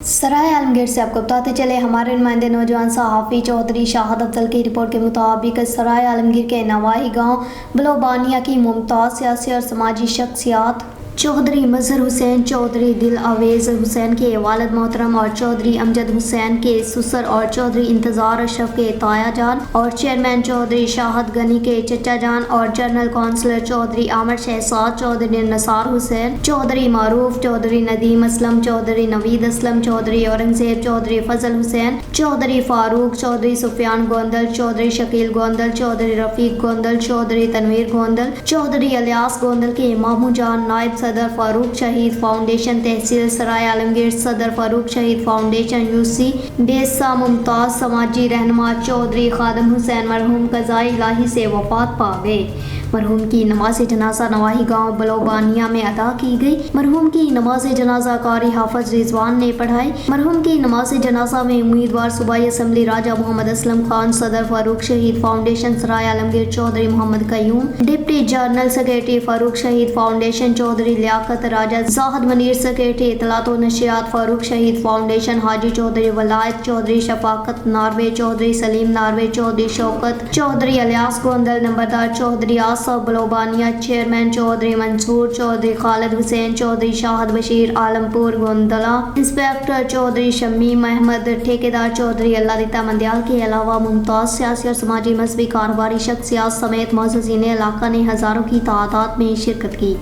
سرائے عالمگیر سے آپ کو بتاتے چلے ہمارے نمائندے نوجوان صحافی چودھری شاہد افضل کی رپورٹ کے مطابق سرائے عالمگیر کے نواحی گاؤں بلوبانیہ کی ممتاز سیاسی اور سماجی شخصیات چودھری مظہر حسین چودھری دل آویز حسین کے والد محترم اور چودھری امجد حسین کے سسر اور چودھری انتظار اشرف کے تایا جان اور چیئرمین چودھری شاہد غنی کے چچا جان اور جنرل کونسلر چودھری عامر شہزاد چودھری نثار حسین چودھری معروف چودھری ندیم اسلم چودھری نوید اسلم چودھری اورنگزیب چودھری فضل حسین چودھری فاروق چودھری سفیان گوندل چودھری شکیل گوندل چودھری رفیق گوندل چودھری تنویر گوندل چودھری الیاس گوندل کے ماموں جان نائب صدر فاروق شہید فاؤنڈیشن تحصیل سرائے عالمگیر صدر فاروق شہید فاؤنڈیشن یوسی بیسا ممتاز سماجی رہنما چودھری خادم حسین مرحوم قضائے الہی سے وفات پا گئے۔ مرحوم کی نماز جنازہ نواحی گاؤں بلوبانیہ میں ادا کی گئی۔ مرحوم کی نماز جنازہ قاری حافظ رضوان نے پڑھائی۔ مرحوم کی نماز جنازہ میں امیدوار صوبائی اسمبلی راجہ محمد اسلم خان صدر فاروق شہید فاؤنڈیشن سرائے عالمگیر چودھری محمد قیوم ڈپٹی جنرل سیکرٹری فاروق شہید فاؤنڈیشن چودھری لیاقت راجہ زاہد منیر سیکرٹری اطلاعات و نشریات فاروق شہید فاؤنڈیشن حاجی چودھری ولایت چودھری شفاقت ناروے چودھری سلیم ناروے چودھری شوکت چودھری الیاس گوندل نمبردار چودھری آصف بلوبانیہ چیئرمین چودھری منصور چودھری خالد حسین چودھری شاہد بشیر عالمپور گوندلہ انسپیکٹر چودھری شمیم احمد ٹھیکیدار چودھری اللہ دیتا مندیال کے علاوہ ممتاز سیاسی اور سماجی مذہبی کاروباری شخصیات سمیت معززین علاقہ نے ہزاروں کی تعداد میں شرکت کی۔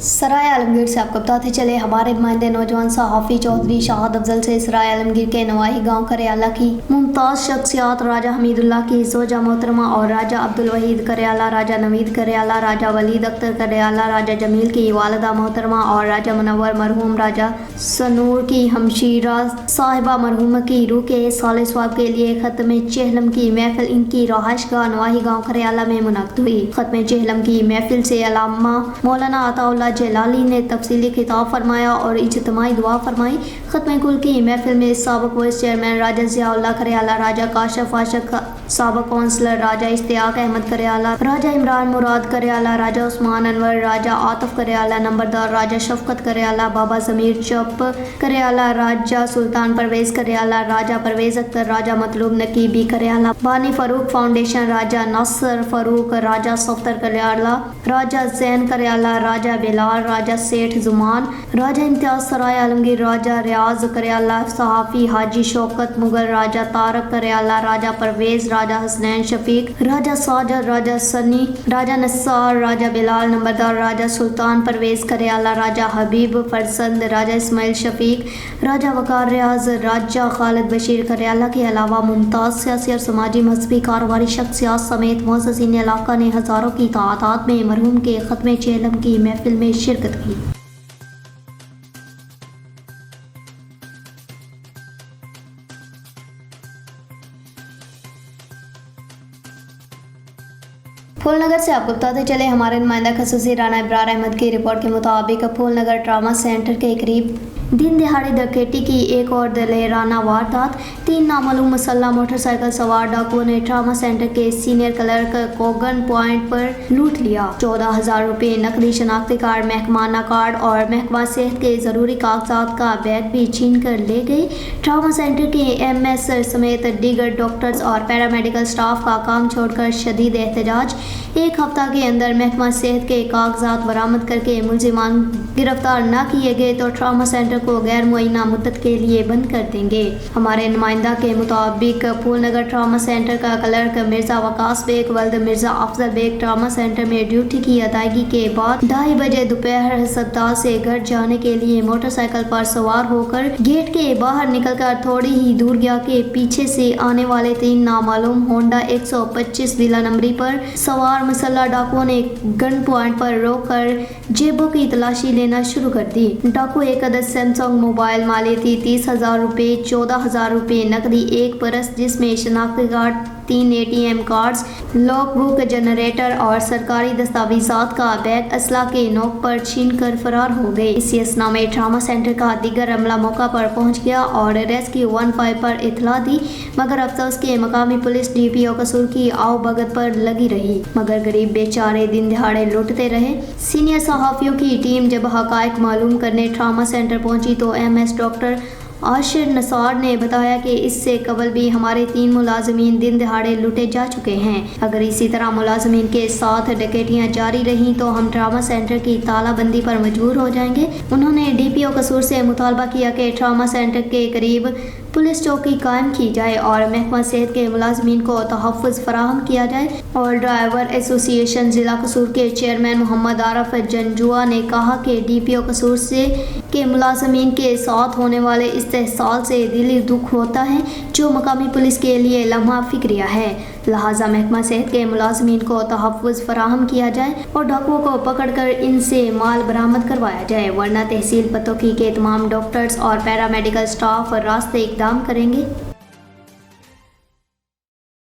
سرائے عالمگیر سے آپ کو بتاتے چلے ہمارے نمائندے نوجوان صحافی چودھری شاہد افضل سے سرائے عالمگیر کے نواحی گاؤں کریالہ کی ممتاز شخصیات راجہ حمید اللہ کی زوجہ محترمہ اور راجہ عبدالوحید کریالہ راجہ نوید کریالہ راجہ ولید اختر کریالہ راجہ جمیل کی والدہ محترمہ اور راجہ منور مرحوم راجہ سنور کی ہمشیرہ صاحبہ مرحومہ کی روح کے صالح ثواب کے لیے ختم چہلم کی محفل ان کی رہائش گاہ نواحی گاؤں کریالہ میں منعقد ہوئی۔ ختم چہلم کی محفل سے علامہ مولانا عطا اللہ جلالی نے تفصیلی خطاب فرمایا اور اجتماعی دعا فرمائی۔ ختم کل کی محفل میں سابق وائس چیئرمین راجہ ضیاء اللہ کریالہ راجہ کاشف عاشق سابق کونسلر راجہ اشتیاق احمد کریالہ راجہ عمران مراد کریالہ راجہ عثمان انور راجہ عاطف کریالہ نمبردار راجہ شفقت کریالہ بابا ضمیر چپ کریالہ راجہ سلطان پرویز کریالہ راجہ پرویز اختر راجہ مطلوب نقیبی کریالہ بانی فاروق فاؤنڈیشن راجہ ناصر فاروق راجہ صفتر کریالہ راجہ زین کریالہ راجہ بلال راجہ سیٹھ زمان راجہ امتیاز سرائے عالمگیر راجہ ریاض کریالہ صحافی حاجی شوکت مغل راجہ طارق کریالہ راجہ پرویز راجہ حسنین شفیق راجہ ساجد راجہ سنی راجہ نثار راجہ بلال نمبردار راجہ سلطان پرویز کریالہ راجہ حبیب فرزند راجہ اسماعیل شفیق راجہ وقار ریاض راجہ خالد بشیر کریالہ کے علاوہ ممتاز سیاسی اور سماجی مذہبی کاروباری شخصیات سمیت معززین علاقہ نے ہزاروں کی تعداد میں مرحوم کے ختم چہلم کی محفل میں شرکت کی۔ پھول نگر سے آپ کو بتاتے چلے ہمارے نمائندہ خصوصی رانا ابرار احمد کی رپورٹ کے مطابق پھول نگر ٹراما سینٹر کے قریب دن دہاڑی ڈکیتی کی ایک اور دلیرانہ واردات۔ 3 نامعلوم مسلح موٹر سائیکل سوار ڈاکوؤں نے ٹراما سینٹر کے سینئر کلرک کو گن پوائنٹ پر لوٹ لیا۔ 14,000 روپے نقدی شناختی کارڈ محکمانہ کارڈ اور محکمہ صحت کے ضروری کاغذات کا بیگ بھی چھین کر لے گئے۔ ٹراما سینٹر کے ایم ایس سمیت دیگر ڈاکٹرز اور پیرامیڈیکل سٹاف کا کام چھوڑ کر شدید احتجاج۔ 1 ہفتہ کے اندر محکمہ صحت کے کاغذات برآمد کر کے ملزمان گرفتار نہ کیے گئے تو ٹراما سینٹر کو غیر معینہ مدت کے لیے بند کر دیں گے۔ ہمارے نمائندہ کے مطابق پھول نگر ٹراما سینٹر کا کلرک مرزا وقاص بیگ ولد مرزا افضل بیگ ٹراما سینٹر میں ڈیوٹی کی ادائیگی کے بعد 2:30 بجے دوپہر ہسپتال سے گھر جانے کے لیے موٹر سائیکل پر سوار ہو کر گیٹ کے باہر نکل کر تھوڑی ہی دور گیا کہ پیچھے سے آنے والے 3 نامعلوم ہونڈا 125 بلا نمبری پر سوار مسلح ڈاکوؤں نے گن پوائنٹ پر روک کر جیبوں کی تلاشی لینا شروع کر دی۔ ڈاکو ایک عدد سیمسنگ موبائل مالیتی 30,000 روپے 14,000 روپے نقدی 1 پرس جس میں شناختی card 3 ATM cards, lock book, generator और सरकारी दस्तावेजात का बैग असला के नोक पर छीन कर फरार हो गए। इसी असना में ट्रामा सेंटर का दीगर अमला मौका पर पहुंच गया और रेस्क्यू 15 पर इतला दी, मगर अफसोस के मकामी पुलिस DPO कसूर की आओ भगत पर लगी रही, मगर गरीब बेचारे दिन दिहाड़े लुटते रहे। सीनियर सहाफियों की टीम जब हकायक मालूम करने ट्रामा सेंटर पहुंची तो MS डॉक्टर आशिर नसार ने बताया कि इससे कबल भी हमारे 3 मुलाजमीन दिन दिहाड़े लुटे जा चुके हैं। अगर इसी तरह मुलाजमीन के साथ डकैतियां जारी रहीं तो हम ट्रामा सेंटर की तालाबंदी पर मजबूर हो जाएंगे। उन्होंने DPO कसूर से मुतालबा किया कि ट्रामा सेंटर के करीब पुलिस चौकी कायम की जाए और महकमा सेहत के मुलाजमीन को तहफ़्फ़ुज़ फराहम किया जाए। और ड्राइवर एसोसिएशन ज़िला कसूर के चेयरमैन मोहम्मद आरफ जंजुआ ने कहा कि DPO कसूर से के मुलाजमीन के साथ होने वाले इस्तेहसाल से दिली दुख होता है, जो मकामी पुलिस के लिए लम्हा फिक्रिया है। लिहाजा महकमा सेहत के मुलाजमीन को तहफ़्फ़ुज़ फराहम किया जाए और डाकुओं को पकड़कर इनसे माल बरामद करवाया जाए, वरना तहसील पतोकी के तमाम डॉक्टर्स और पैरामेडिकल स्टाफ रास्ते इक़दाम करेंगे।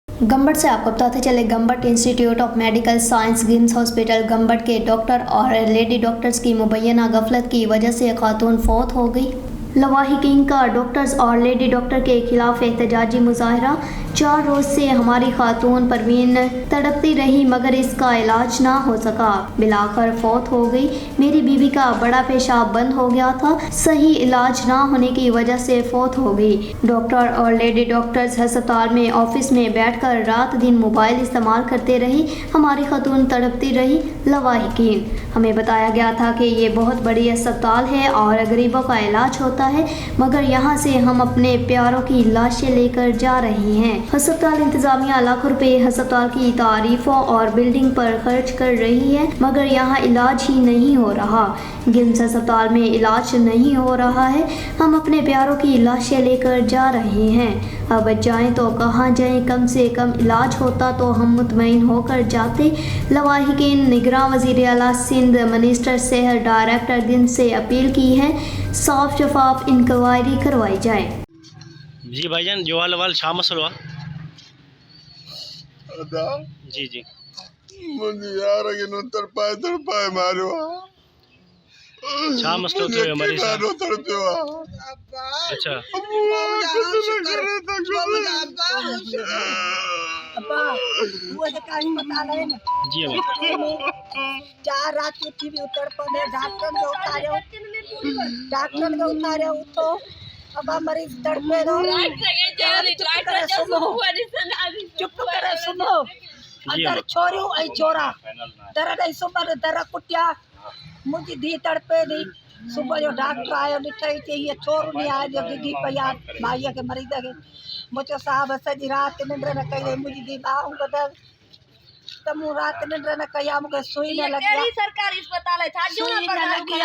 गंबट से आपको बताते चले, Gambat institute of medical science GIMS hospital Gambat के डॉक्टर और लेडी डॉक्टर्स की मुबैना गफलत की वजह से खातून फौत हो गई। लवाहिकीन का डॉक्टर्स और लेडी डॉक्टर के खिलाफ एहतजाजी मुजाहरा। 4 रोज़ से हमारी खातून परवीन तड़पती रही मगर इसका इलाज ना हो सका, बिलाकर फौत हो गई। मेरी बीवी का बड़ा पेशाब बंद हो गया था, सही इलाज ना होने की वजह से फौत हो गई। डॉक्टर और लेडी डॉक्टर्स अस्पताल में ऑफिस में बैठकर रात दिन मोबाइल इस्तेमाल करते रहे, हमारी खातून तड़पती रही। लवाहिकीन, हमें बताया गया था कि ये बहुत बड़ी अस्पताल है और गरीबों का इलाज होता है, मगर यहाँ से हम अपने प्यारों की लाशें लेकर जा रहे हैं। अस्पताल इंतजामिया लाखों रुपए अस्पताल की तारीफों और बिल्डिंग पर खर्च कर रही है, मगर यहाँ इलाज ही नहीं हो रहा। गिम्स अस्पताल में इलाज नहीं हो रहा है, हम अपने प्यारों की लाशें लेकर जा रहे हैं। अब जाएं तो कहाँ जाएं, कम से कम इलाज होता तो हम मुतमईन होकर जाते। लवाहिकीन निगरान वज़ीर आला सिंध मिनिस्टर सेहत डायरेक्टर दिन से अपील की है, साफ शफाफ इंक्वायरी करवाई जाए। जी भाईजान, जो वाल छा मसलो आहे? जी जी मुझे यार के नो तरपाए मारो छा मसलो थियो मरीज साहब? नो तरपियो अच्छा अब्बा वो तो काई पता नहीं ना जी अम्मा। 4 रात की भी उतर पड़े, डॉक्टर को उतारे उतो। अब मरीज तड़पे दो, चुप करे सुनो। अगर छोरियों आई छोरा दर्द आई सुबह दर कुटिया, मुझी धी तड़पे दी। सुबह जो डॉक्टर आयो ॾिठई चई ये छोरो नहीं आयो जो गिगी पया माईअ के मरीज के। मुझो साहब सजी रात निंड न कई, मुझी धी बाहू बदल त मूं रात निंड न कया, मूंखे सुई न लगी। सरकारी अस्पताल है था जो सुई न लगी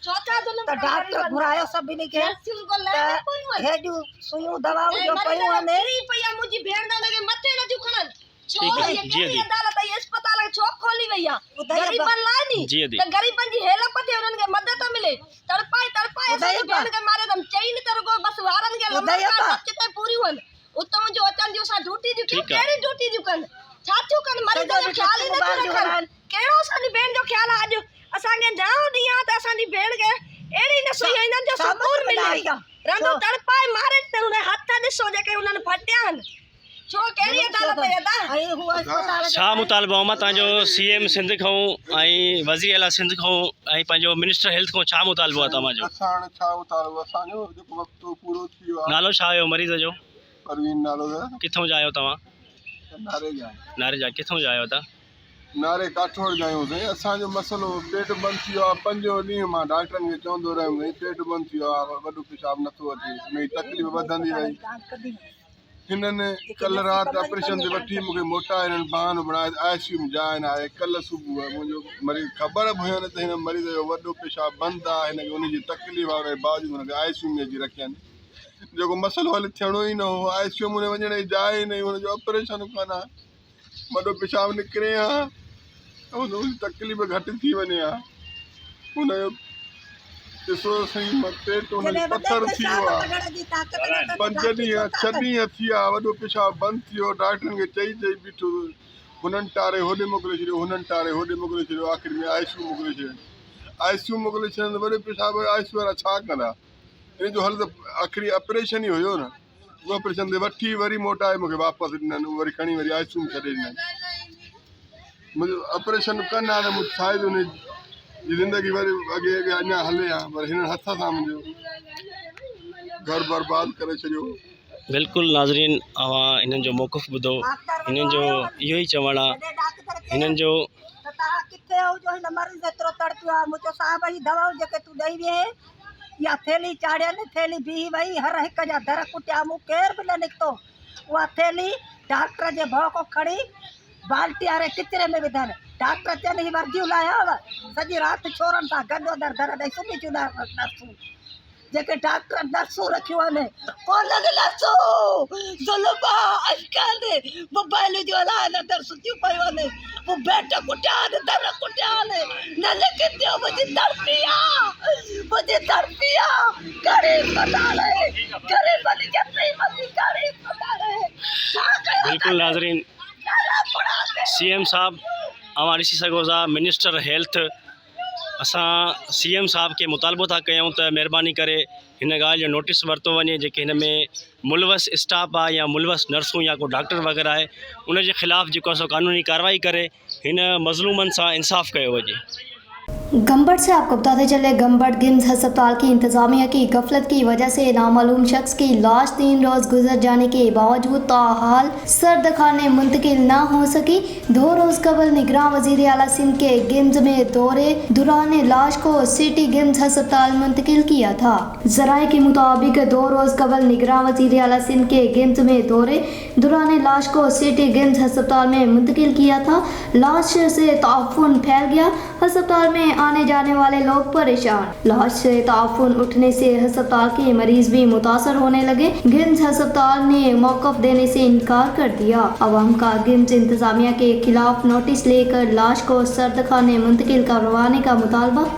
चौथा जुल्म तो डॉक्टर घुरायो सभिनी खे हेॾियूं सुयूं दवाऊं जो पयूं आहिनि। पया मुंहिंजी भेण न लगे मथे न थियूं खणन। ठीक है जी दी। अदालत ये अस्पताल छो खोली वई आहे गरीबन लाइ नी जी दी। त गरीबन जी हेल्प थे, उन्हनि खे मदद मिले। तड़पाए असांजी भेण खे मारे दम चई न तर को बस वारन खे लम्बा सच ते पूरी वन उतो जो अचन जो सा ड्यूटी जो केड़ी ड्यूटी जो कन छा थियो कन मरीज जो ख्याल ही न रखन। केड़ो असांजी भेण जो ख्याल आज असांखे जाओ दिया त असांजी भेण खे एड़ी न सुई इनन जो सुकून मिले। रंदो तड़पाए मारे त उन हथ दिसो जेके उन्हनि फटिया हन, छो केड़ी अदालत है अदा छा मुतालबो आहे तव्हांजो CM सिंध खां ऐं वज़ीर आला सिंध खां ऐं पंहिंजो मिनिस्टर हेल्थ खां छा मुतालबो आहे तव्हांजो? असां छा उतारो असांजो जेको वक़्तु पूरो थी वियो आहे। नालो छा हुयो मरीज़ जो? परवीन नालो है। किथों जा आहियो तव्हां? नारे जा नारे जा। किथों जा आहियो तव्हां? नारे काठोड़ जा आहियूं साईं। असांजो मसलो पेट बंदि थी वियो आहे। 5 ॾींहं मां डॉक्टरनि खे चवंदो रहियुमि साईं पेट बंदि थी वियो आहे, वॾो पेशाब नथो अचे, मुंहिंजी तकलीफ़ वधंदी रही। हिननि कल्ह राति ऑपरेशन ते वठी मूंखे मोटा हिननि बहानो बणाए ICU में जाइन आहे। कल्ह सुबुह मुंहिंजो मरीज़ ख़बर बि हुयनि त हिन मरीज़ जो वॾो पेशाब बंदि आहे, हिनखे उनजी तकलीफ़ आहे, उनजे बावजूदि हुनखे ICU में अची रखियनि। जेको मसलो हल थियणो ई न हो, ICU में वञण जी जाइ ई न, हुनजो ऑपरेशन कान आहे, वॾो पेशाब निकिरे हा, हुनजी तकलीफ़ घटि थी वञे हा। हुनजो ॾिसो साईं पेट हुन पथर थी वियो आहे, 5 ॾींहं 6 ॾींहं थी विया, वॾो पेशाब बंदि थी वियो, डॉक्टरनि खे चई बीठो, हुननि टारे होॾे मोकिले छॾियो, हुननि टारे होॾे मोकिले छॾियो, आख़िर में ICU मोकिले छॾियो। ICU मोकिले छॾनि त वॾो पेशाब ICU वारा छा कंदा? इन जो हल त आख़िरी ऑपरेशन ई हुयो न, उहो ऑपरेशन ते वठी वरी मोटाए मूंखे वापसि ॾिननि, वरी खणी वरी ICU में छॾे ॾिननि। मुंहिंजो ऑपरेशन कनि हाणे मूंखे शायदि उन जी ज़िंदगी वरी अॻे अञा हले हा, पर हिननि हथ सां मुंहिंजो घर बर्बाद करे छॾियो। बिल्कुलु नाज़रीन, अवां हिननि जो मौक़िफ़ ॿुधो, हिननि जो इहो ई चवणु आहे, हिननि जो किथे हुजो हिन मरीज़ एतिरो तड़पियो आहे। मुंहिंजो साहिब जी दवाऊं जेके तूं ॾेई विए, या थैली चाढ़ियनि, थैली बीही वई, हर हिक जा दर कुटिया, मूं केर बि न निकितो। उहा थैली डॉक्टर जे भउ खां खणी बाल्टी वारे किचिरे में विधनि। डॉक्टर चवनि ही वर्दियूं लाहियाव, सॼी राति छोरनि सां गॾु दर ॾेई सुम्ही थियूं नर्सूं, जेके डॉक्टर नर्सूं रखियूं आहिनि। मोबाइल जो हलाए दर सुतियूं पियूं आहिनि, पोइ बेट कुटिया आहिनि, दर कुटिया आहिनि, न लिखंदियूं मुंहिंजी तड़पी आहे गरीब बिल्कुलु नाज़रीन, CM साहब अवां ॾिसी सघो था, मिनिस्टर हेल्थ, असां CM साहब खे मुतालबो था कयूं त महिरबानी करे हिन ॻाल्हि जो नोटिस वरितो वञे, जेके हिन में मुलवस स्टाफ आहे या मुलवस नर्सूं या को डॉक्टर वग़ैरह आहे, उन जे ख़िलाफ़ु जेको सो क़ानूनी कार्रवाई करे हिन मज़लूमनि सां इंसाफ़ कयो वञे। गंबड़ से आपको बताते चले, गंबड़ गिम्स अस्पताल की इंतजामिया की गफलत की वजह से नामालूम शख्स की लाश 3 रोज गुजर जाने के बावजूद ताहाल सर्दखाने मुंतकिल न हो सकी। 2 रोज कबल निगरान वजीर आला सिंध के गिम्स में दौरे दौरान लाश को सिटी गिम्स अस्पताल मुंतकिल किया था। जराये के मुताबिक 2 रोज कबल निगरान वजीर आला सिंध के गिम्स में दौरे दौरान लाश को सिटी गिम्स अस्पताल में मुंतकिल किया था। लाश से ताफुन फैल गया, अस्पताल में आने जाने वाले लोग परेशान। लाश से ताफुन उठने से अस्पताल के मरीज भी मुतासर होने लगे। गिम्स अस्पताल ने मौक़िफ़ देने से इनकार कर दिया। अवाम का गिम्स इंतजामिया के खिलाफ नोटिस लेकर लाश को सर्दखाने मुंतकिल करवाने का मुतालबा।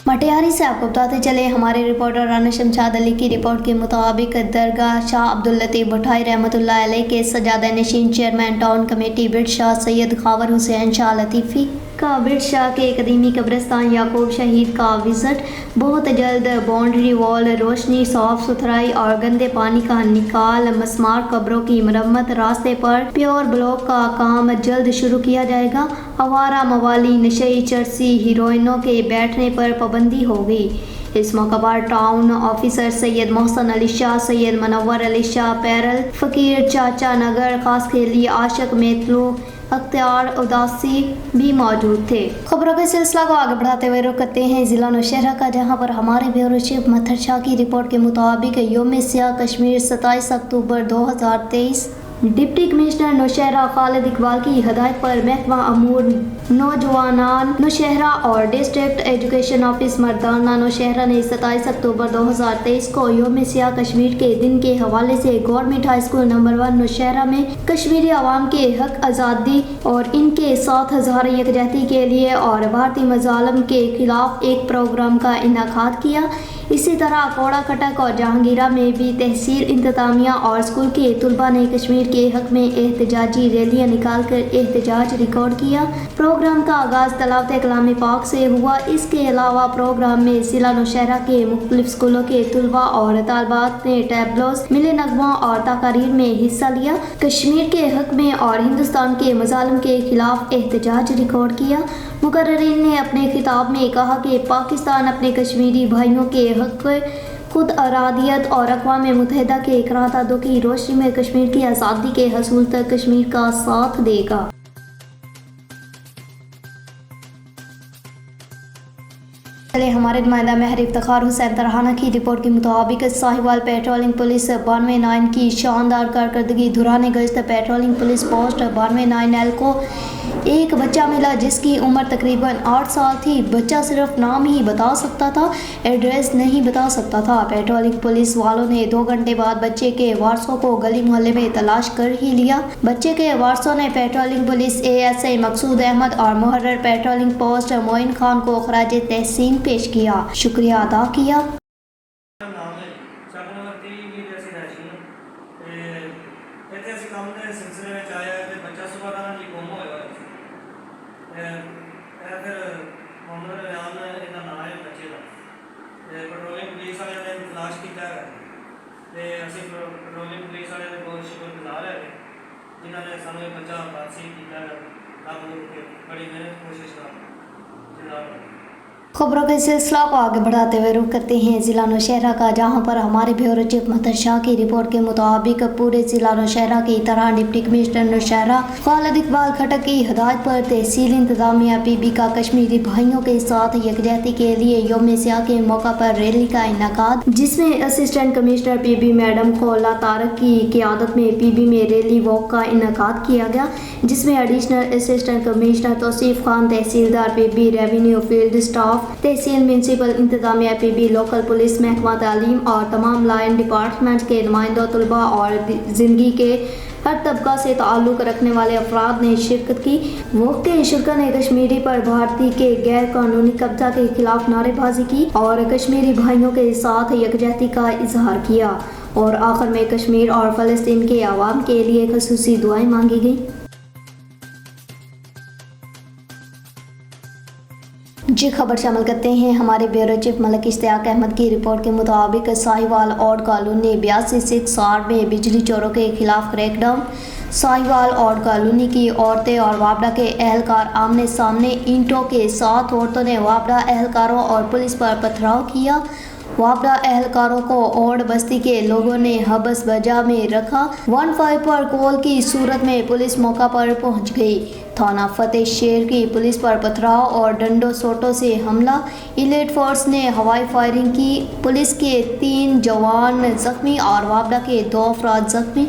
मटियारी से आपको बताते चले, हमारे रिपोर्टर राना शमशाद अली की रिपोर्ट के मुताबिक दरगाह शाह अब्दुल लतीफ़ भट्टाई रहमतुल्लाह अलैह के सजादा नशीन chairman town committee Birshah Syed Khawar Hussain Shah Latifi का बिरशाह के कदीमी कब्रिस्तान याकूब शहीद का विजिट। बहुत जल्द बाउंड्री वॉल, रोशनी, साफ सुथराई और गंदे पानी का निकाल, मस्मार कब्रों की मरम्मत, रास्ते पर प्योर ब्लॉक का काम जल्द शुरू किया जाएगा। आवारा मवाली, नशई, चरसी, हीरोइनों के बैठने पर पाबंदी होगी। इस मौका पर टाउन ऑफिसर सैयद मोहसन अली शाह, सैयद मनव्वर अली शाह, पैरल फकीर, चाचा नगर, खास खेली, आशक मेतलू, अख्तियार उदासी भी मौजूद थे। खबरों के सिलसिला को आगे बढ़ाते हुए रुख करते हैं जिला नौशहरा का, जहां पर हमारे ब्यूरो चीफ मत्थर शाह की रिपोर्ट के मुताबिक यौम सियाह कश्मीर 27 अक्टूबर 2023 डिप्टी कमिश्नर नौशहरा खालिद इकबाल की हदायत पर महकमा अमूर नौजवानान नौशहरा और डिस्ट्रिक्ट एजुकेशन ऑफिस मर्दाना नौशहरा ने 27 अक्टूबर 2023 को यौम सियाह कश्मीर के दिन के हवाले से government high school number 1 Naushera में कश्मीरी आवाम के हक आज़ादी और इनके साथ ज़ाहिर यकजहती के लिए और भारतीय मज़ालिम के खिलाफ एक प्रोग्राम का इनेकाद किया। इसी तरह कोड़ा कटक और जहांगीरा में भी तहसील इंतजामिया और स्कूल के तलबा ने कश्मीर के हक में एहतजाजी रैलियां निकालकर एहतजाज रिकॉर्ड किया। प्रोग्राम का आगाज़ तलावत कलाम पाक से हुआ। इसके अलावा प्रोग्राम में जिला नौशहरा के मुख्तलिफ स्कूलों के तलबा और तालबात ने टैबलोस, मिले नगमा और तकारीर में हिस्सा लिया। कश्मीर के हक में और हिंदुस्तान के मज़ालिम के खिलाफ एहतजाज रिकॉर्ड किया। मुकर्रिरीन ने अपने खिताब में कहा कि पाकिस्तान अपने कश्मीरी भाइयों के हक, खुद अरादियत और अक़वाम मुत्तहिदा के करारदादों की रोशनी में कश्मीर की आज़ादी के हसूल तक कश्मीर का साथ देगा। चले हमारे नुमाइंदा महर इफ्तिखार हुसैन तरहाना की रिपोर्ट के मुताबिक साहिवाल पेट्रोलिंग पुलिस 92-9 की शानदार कारकर्दगी। दुराने गश्त पेट्रोलिंग पुलिस पोस्ट 92-9L को एक बच्चा मिला जिसकी उम्र तकरीबन 8 साल थी। बच्चा सिर्फ नाम ही बता सकता था, एड्रेस नहीं बता सकता था। पेट्रोलिंग पुलिस वालों ने 2 घंटे बाद बच्चे के वारसों को गली मोहल्ले में तलाश कर ही लिया। बच्चे के वारसों ने पेट्रोलिंग पुलिस ASI मकसूद अहमद और मुहर्रर पेट्रोलिंग पोस्ट मोइन खान को खराज तहसीन पेश किया, शुक्रिया अदा किया। ਇੱਥੇ ਅਸੀਂ ਕੰਮ ਦੇ ਸਿਲਸਿਲੇ ਵਿੱਚ ਆਇਆ ਤੇ ਬੱਚਾ ਸੁਬਾਹ ਦਾ ਜੀ ਗੁੰਮ ਹੋਇਆ ਹੋਇਆ ਸੀ। ਇਹ ਫਿਰ ਮੁਹੰਮਦ ਰਿਆਨ ਇਹਦਾ ਨਾਮ ਹੈ ਬੱਚੇ ਦਾ। ਤੇ ਪੈਟਰੋਲਿੰਗ ਪੁਲਿਸ ਵਾਲਿਆਂ ਨੇ ਤਲਾਸ਼ ਕੀਤਾ ਹੈ ਤੇ ਅਸੀਂ ਪੈਟਰੋਲਿੰਗ ਪੁਲਿਸ ਵਾਲਿਆਂ ਦੇ ਬਹੁਤ ਸ਼ੁਕਰਗੁਜ਼ਾਰ ਹੈ ਜਿਨ੍ਹਾਂ ਨੇ ਸਾਨੂੰ ਇਹ ਬੱਚਾ ਵਾਪਸੀ ਕੀਤਾ ਹੈ। ਲੱਭ ਲੁੱਭ ਕੇ ਬੜੀ ਮਿਹਨਤ ਕੋਸ਼ਿਸ਼ ਨਾਲ ਜਨਾਬ। खबरों के सिलसिला को आगे बढ़ाते हुए रुख करते हैं ज़िला नौशहरा का, जहां पर हमारे ब्यूरो चीफ मदर शाह की रिपोर्ट के मुताबिक पूरे ज़िला नौशहरा की तरह डिप्टी कमिश्नर नौशहरा खालिद इकबाल खटक की हिदायत पर तहसील इंतजामिया PB का कश्मीरी भाइयों के साथ यकजहती के लिए यौम सियाह के मौका पर रैली का इनेकाद, जिसमें assistant commissioner PB madam Khaula Tariq की क़ियादत में PB में रैली वॉक का इनेकाद किया गया, जिसमें additional assistant commissioner Tauseef Khan, tehsildar PB revenue field staff, tehsil municipal इंतजामिया PB लोकल पुलिस महकमा तालीम और तमाम लाइन डिपार्टमेंट के नुमाइंदों, तलबा और ज़िंदगी के हर तबका से ताल्लुक़ रखने वाले अफराद ने शिरकत की। वक्त के शुरा ने कश्मीरी पर भारतीय के गैर कानूनी कब्जा के खिलाफ नारेबाजी की और कश्मीरी भाइयों के साथ यकजहती का इजहार किया और आखिर में कश्मीर और फ़लस्तीन के आवाम के लिए ख़ुसूसी दुआएं मांगी गई। जी खबर शामिल करते हैं हमारे ब्यूरो चीफ मलिक इश्तियाक अहमद की रिपोर्ट के मुताबिक साहिवाल औड कॉलोनी 82/6 में बिजली चोरों के खिलाफ क्रैकडाउन। साहिवाल औड कॉलोनी की औरतें और वापडा के एहलकार आमने सामने ईंटों के साथ औरतों ने वापडा एहलकारों और पुलिस पर पथराव किया। वापडा एहलकारों को औड बस्ती के लोगों ने हबस बजा में रखा। 15 पर कॉल की सूरत में पुलिस मौका पर पहुंच गई। थाना फतेह शेर की पुलिस पर पथराव और डंडों सोटों से हमला। एलीट फोर्स ने हवाई फायरिंग की। पुलिस के 3 जवान जख्मी और वापडा के 2 अफराद जख्मी।